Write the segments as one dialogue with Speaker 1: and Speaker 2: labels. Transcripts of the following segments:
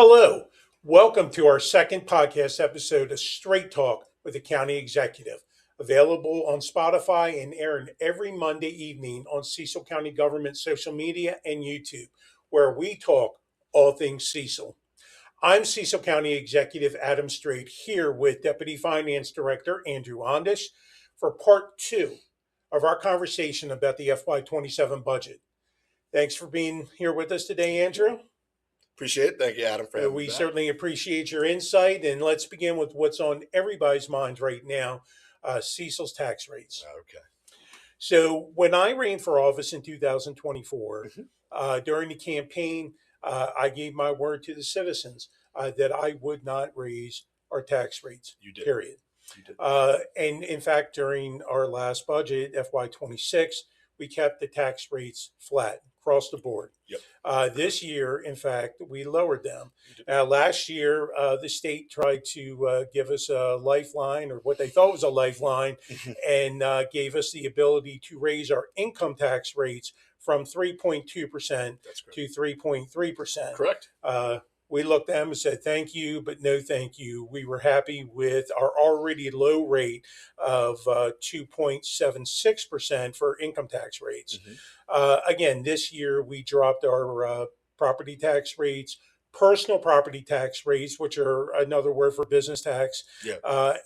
Speaker 1: Hello, welcome to our second podcast episode of Straight Talk with the County Executive, available on Spotify and airing every Monday evening on Cecil County Government social media and YouTube, where we talk all things Cecil. I'm Cecil County Executive Adam Streight here with Deputy Finance Director Andrew Ondish for part two of our conversation about the FY27 budget. Thanks for being here with us today, Andrew.
Speaker 2: Appreciate it. Thank you, Adam, for having me
Speaker 1: We
Speaker 2: back.
Speaker 1: certainly appreciate your insight. And let's begin with what's on everybody's minds right now, Cecil's tax rates.
Speaker 2: Okay.
Speaker 1: So when I ran for office in 2024, during the campaign, I gave my word to the citizens that I would not raise our tax rates,
Speaker 2: You did.
Speaker 1: period.
Speaker 2: You did.
Speaker 1: And in fact, during our last budget, FY26, we kept the tax rates flat across the board.
Speaker 2: Yep.
Speaker 1: This year, in fact, we lowered them. Last year, the state tried to give us a lifeline, or what they thought was a lifeline, and gave us the ability to raise our income tax rates from 3.2% to 3.3%.
Speaker 2: Correct.
Speaker 1: We looked at them and said, thank you, but no thank you. We were happy with our already low rate of 2.76% for income tax rates. Again, this year we dropped our property tax rates, personal property tax rates, which are another word for business tax,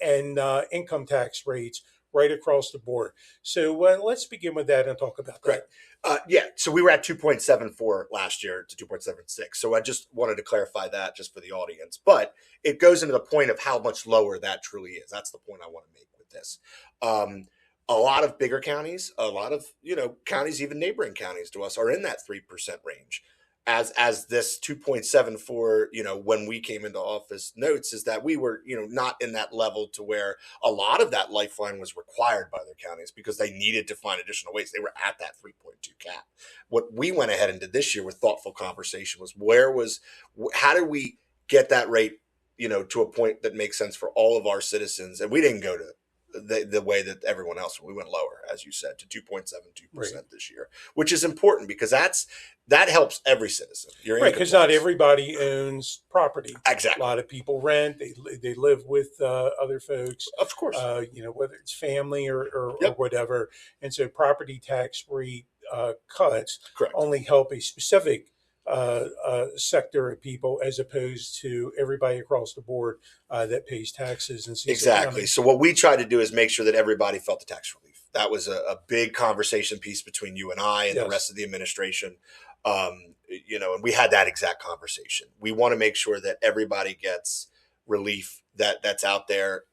Speaker 1: and income tax rates right across the board. So let's begin with that and talk about that.
Speaker 2: So we were at 2.74 last year to 2.76. So I just wanted to clarify that just for the audience. But it goes into the point of how much lower that truly is. That's the point I want to make with this. A lot of bigger counties, a lot of counties, even neighboring counties to us, are in that 3% range. As this 2.74, when we came into office notes, is that we were, not in that level to where a lot of that lifeline was required by their counties because they needed to find additional ways. They were at that 3.2 cap. What we went ahead and did this year with thoughtful conversation was how do we get that rate, to a point that makes sense for all of our citizens? And we didn't go to the way that everyone else, we went lower, as you said, to 2.72% this year, which is important because that helps every citizen.
Speaker 1: Right, because not everybody owns property.
Speaker 2: Exactly.
Speaker 1: A lot of people rent. They live with other folks.
Speaker 2: Of course.
Speaker 1: Whether it's family or whatever. And so property tax rate cuts only help a specific sector of people as opposed to everybody across the board that pays taxes. And
Speaker 2: exactly. So what we try to do is make sure that everybody felt the tax relief. That was a big conversation piece between you and I and the rest of the administration. And we had that exact conversation. We want to make sure that everybody gets relief that's out there.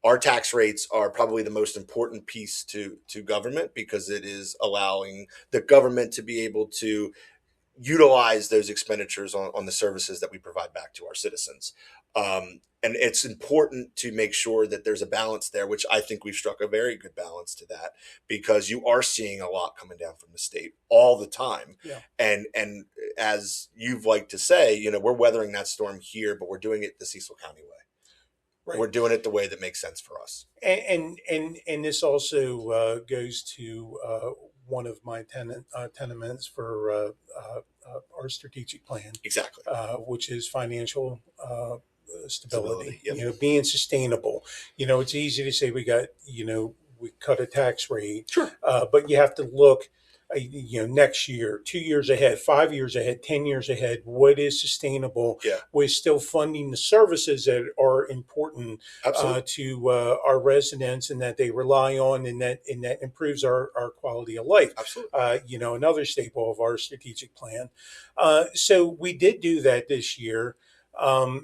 Speaker 2: Our tax rates are probably the most important piece to government because it is allowing the government to be able to utilize those expenditures on the services that we provide back to our citizens. And it's important to make sure that there's a balance there, which I think we've struck a very good balance to that, because you are seeing a lot coming down from the state all the time. Yeah. And as you've liked to say, we're weathering that storm here, but we're doing it the Cecil County way. Right. We're doing it the way that makes sense for us.
Speaker 1: And this also goes to one of my tenements for our strategic plan.
Speaker 2: Exactly.
Speaker 1: Which is financial stability.
Speaker 2: Yep.
Speaker 1: Being sustainable. It's easy to say we cut a tax rate.
Speaker 2: Sure.
Speaker 1: But you have to look, next year, 2 years ahead, 5 years ahead, 10 years ahead, what is sustainable with still funding the services that are important to our residents and that they rely on and that improves our quality of life.
Speaker 2: Absolutely.
Speaker 1: Another staple of our strategic plan. So we did do that this year. But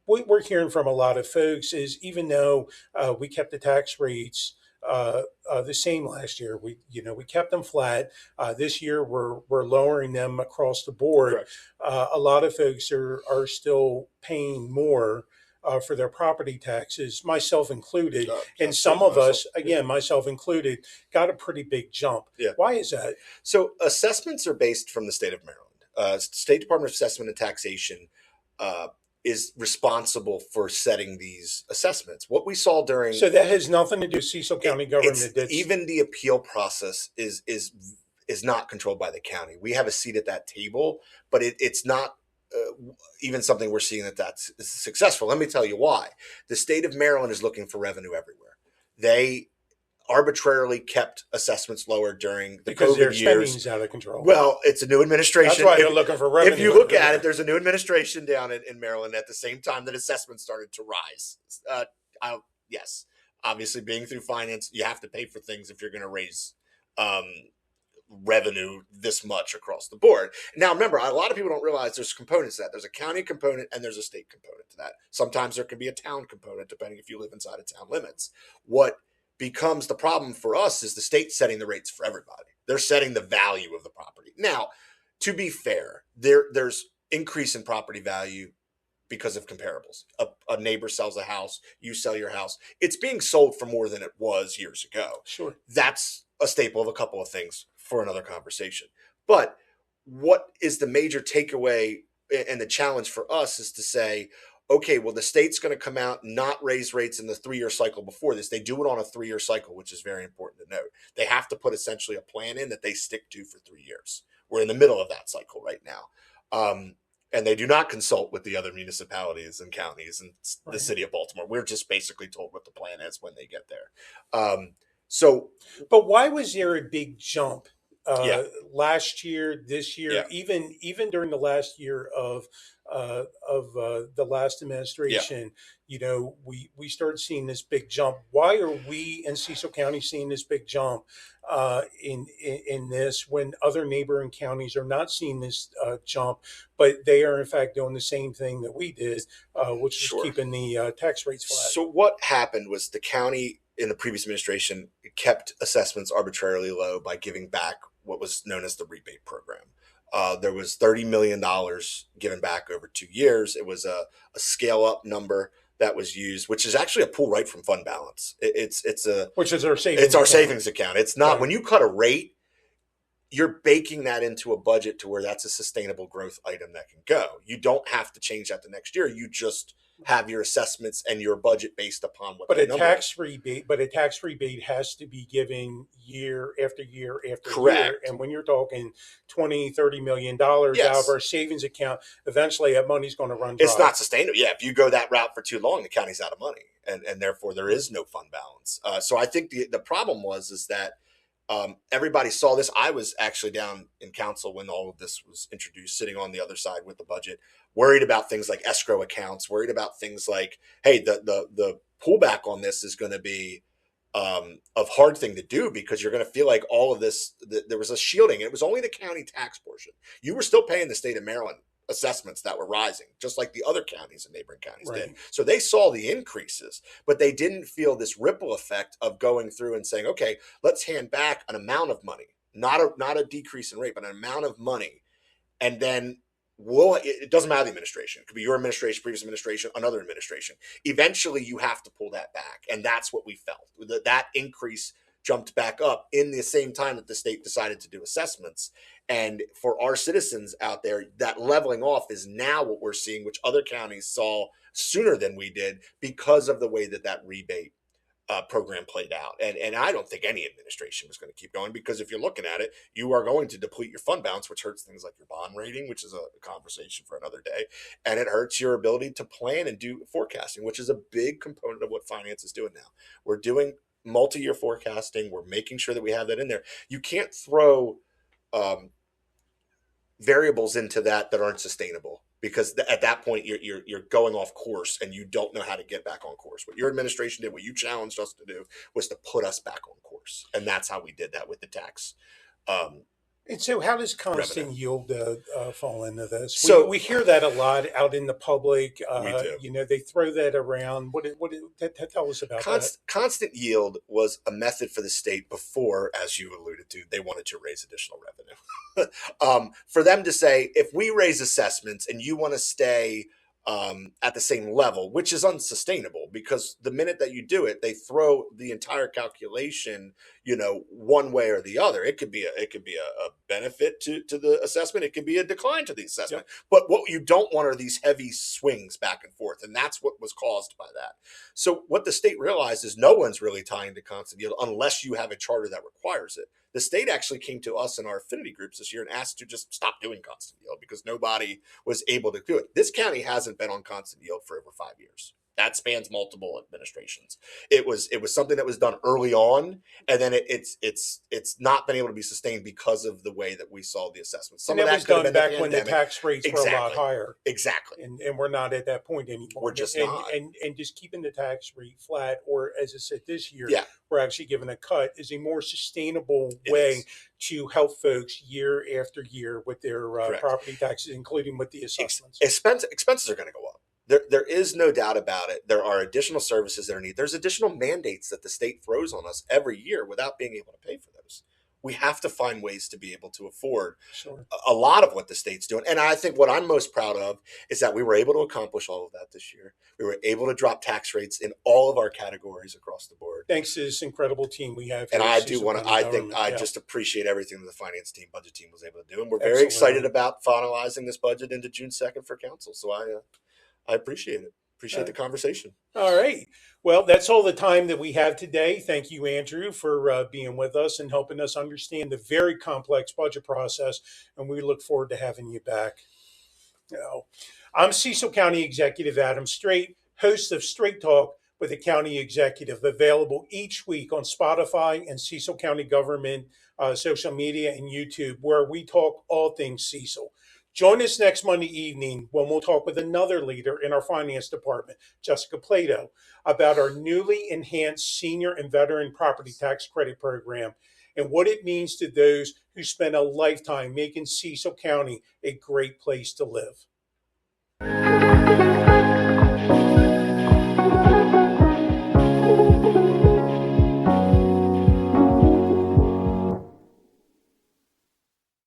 Speaker 1: what we're hearing from a lot of folks is even though we kept the tax rates the same last year, we kept them flat. This year we're lowering them across the board. A lot of folks are still paying more for their property taxes, myself included. And some of us, myself included, got a pretty big jump.
Speaker 2: Yeah.
Speaker 1: Why is that?
Speaker 2: So assessments are based from the state of Maryland. State Department of Assessment and Taxation is responsible for setting these assessments. What we saw
Speaker 1: so that has nothing to do with Cecil County government.
Speaker 2: Even the appeal process is is not controlled by the county. We have a seat at that table, but it's not even something we're seeing that's successful. Let me tell you why. The state of Maryland is looking for revenue everywhere. They arbitrarily kept assessments lower during the
Speaker 1: because
Speaker 2: COVID
Speaker 1: their
Speaker 2: years.
Speaker 1: spending's out of control.
Speaker 2: Well, it's a new administration.
Speaker 1: That's why they're looking for revenue.
Speaker 2: If you look at it, there's a new administration down in Maryland at the same time that assessments started to rise. Yes, obviously being through finance, you have to pay for things if you're going to raise revenue this much across the board. Now, remember, a lot of people don't realize there's components to that. There's a county component and there's a state component to that. Sometimes there can be a town component, depending if you live inside of town limits. What becomes the problem for us is the state setting the rates for everybody. They're setting the value of the property. Now, to be fair, there's increase in property value because of comparables. A neighbor sells a house, you sell your house. It's being sold for more than it was years ago.
Speaker 1: Sure.
Speaker 2: That's a staple of a couple of things for another conversation. But what is the major takeaway and the challenge for us is to say, okay, well, the state's going to come out and not raise rates in the 3-year cycle before this. They do it on a 3-year cycle, which is very important to note. They have to put essentially a plan in that they stick to for 3 years. We're in the middle of that cycle right now. And they do not consult with the other municipalities and counties and the city of Baltimore. We're just basically told what the plan is when they get there.
Speaker 1: But why was there a big jump last year, this year, even during the last year of the last administration? You know, we started seeing this big jump. Why are we in Cecil County seeing this big jump in this when other neighboring counties are not seeing this jump, but they are in fact doing the same thing that we did, which is keeping the tax rates flat?
Speaker 2: So what happened was the county in the previous administration kept assessments arbitrarily low by giving back what was known as the rebate program. There was $30 million given back over 2 years. It was a scale up number that was used, which is actually a pull right from fund balance.
Speaker 1: Which is our savings.
Speaker 2: It's our savings account. It's not when you cut a rate, you're baking that into a budget to where that's a sustainable growth item that can go. You don't have to change that the next year. You just have your assessments and your budget based upon what.
Speaker 1: But a tax rebate has to be given year after year after year. And when you're talking $20-30 million out of our savings account, eventually that money's going to run dry.
Speaker 2: It's not sustainable. Yeah, if you go that route for too long, the county's out of money, and therefore there is no fund balance. So I think the problem is that everybody saw this. I was actually down in council when all of this was introduced, sitting on the other side with the budget, worried about things like escrow accounts, worried about things like, hey, the pullback on this is going to be a hard thing to do because you're going to feel like all of this, there was a shielding. It was only the county tax portion. You were still paying the state of Maryland assessments that were rising, just like the other counties and neighboring counties did. So they saw the increases, but they didn't feel this ripple effect of going through and saying, okay, let's hand back an amount of money, not a decrease in rate, but an amount of money. And then it doesn't matter the administration. It could be your administration, previous administration, another administration. Eventually you have to pull that back. And that's what we felt. That increase jumped back up in the same time that the state decided to do assessments. And for our citizens out there, that leveling off is now what we're seeing, which other counties saw sooner than we did because of the way that rebate program played out. And I don't think any administration was going to keep going, because if you're looking at it, you are going to deplete your fund balance, which hurts things like your bond rating, which is a conversation for another day. And it hurts your ability to plan and do forecasting, which is a big component of what finance is doing now. We're doing multi-year forecasting. We're making sure that we have that in there. You can't throw variables into that aren't sustainable, because at that point you're going off course and you don't know how to get back on course. What your administration did, what you challenged us to do, was to put us back on course, and that's how we did that with the tax.
Speaker 1: And so how does constant yield fall into this?
Speaker 2: So
Speaker 1: we hear that a lot out in the public.
Speaker 2: We do.
Speaker 1: You know, they throw that around. Tell us about that.
Speaker 2: Constant yield was a method for the state before, as you alluded to, they wanted to raise additional revenue. For them to say, if we raise assessments and you want to stay at the same level, which is unsustainable, because the minute that you do it, they throw the entire calculation, one way or the other. It could be a benefit to the assessment. It could be a decline to the assessment. Yep. But what you don't want are these heavy swings back and forth. And that's what was caused by that. So what the state realized is no one's really tying to constant yield unless you have a charter that requires it. The state actually came to us in our affinity groups this year and asked to just stop doing constant yield because nobody was able to do it. This county hasn't been on constant yield for over 5 years. That spans multiple administrations. It was something that was done early on, and then it's not been able to be sustained because of the way that we saw the assessments.
Speaker 1: Some of that was done back when the tax rates were a lot higher.
Speaker 2: Exactly.
Speaker 1: And we're not at that point anymore.
Speaker 2: We're just not.
Speaker 1: And just keeping the tax rate flat, or as I said this year,
Speaker 2: Yeah.
Speaker 1: we're actually giving a cut, is a more sustainable way to help folks year after year with their property taxes, including with the assessments.
Speaker 2: Expenses are going to go up. There is no doubt about it. There are additional services that are needed. There's additional mandates that the state throws on us every year without being able to pay for those. We have to find ways to be able to afford a lot of what the state's doing. And I think what I'm most proud of is that we were able to accomplish all of that this year. We were able to drop tax rates in all of our categories across the board.
Speaker 1: Thanks to this incredible team we have.
Speaker 2: And I do want to, I just appreciate everything that the finance team, budget team was able to do. And we're very excited about finalizing this budget into June 2nd for council. So I appreciate it. Appreciate the conversation.
Speaker 1: All right. Well, that's all the time that we have today. Thank you, Andrew, for being with us and helping us understand the very complex budget process. And we look forward to having you back. I'm Cecil County Executive Adam Streight, host of Straight Talk with the County Executive, available each week on Spotify and Cecil County Government social media and YouTube, where we talk all things Cecil. Join us next Monday evening when we'll talk with another leader in our finance department, Jessica Plato, about our newly enhanced senior and veteran property tax credit program and what it means to those who spend a lifetime making Cecil County a great place to live.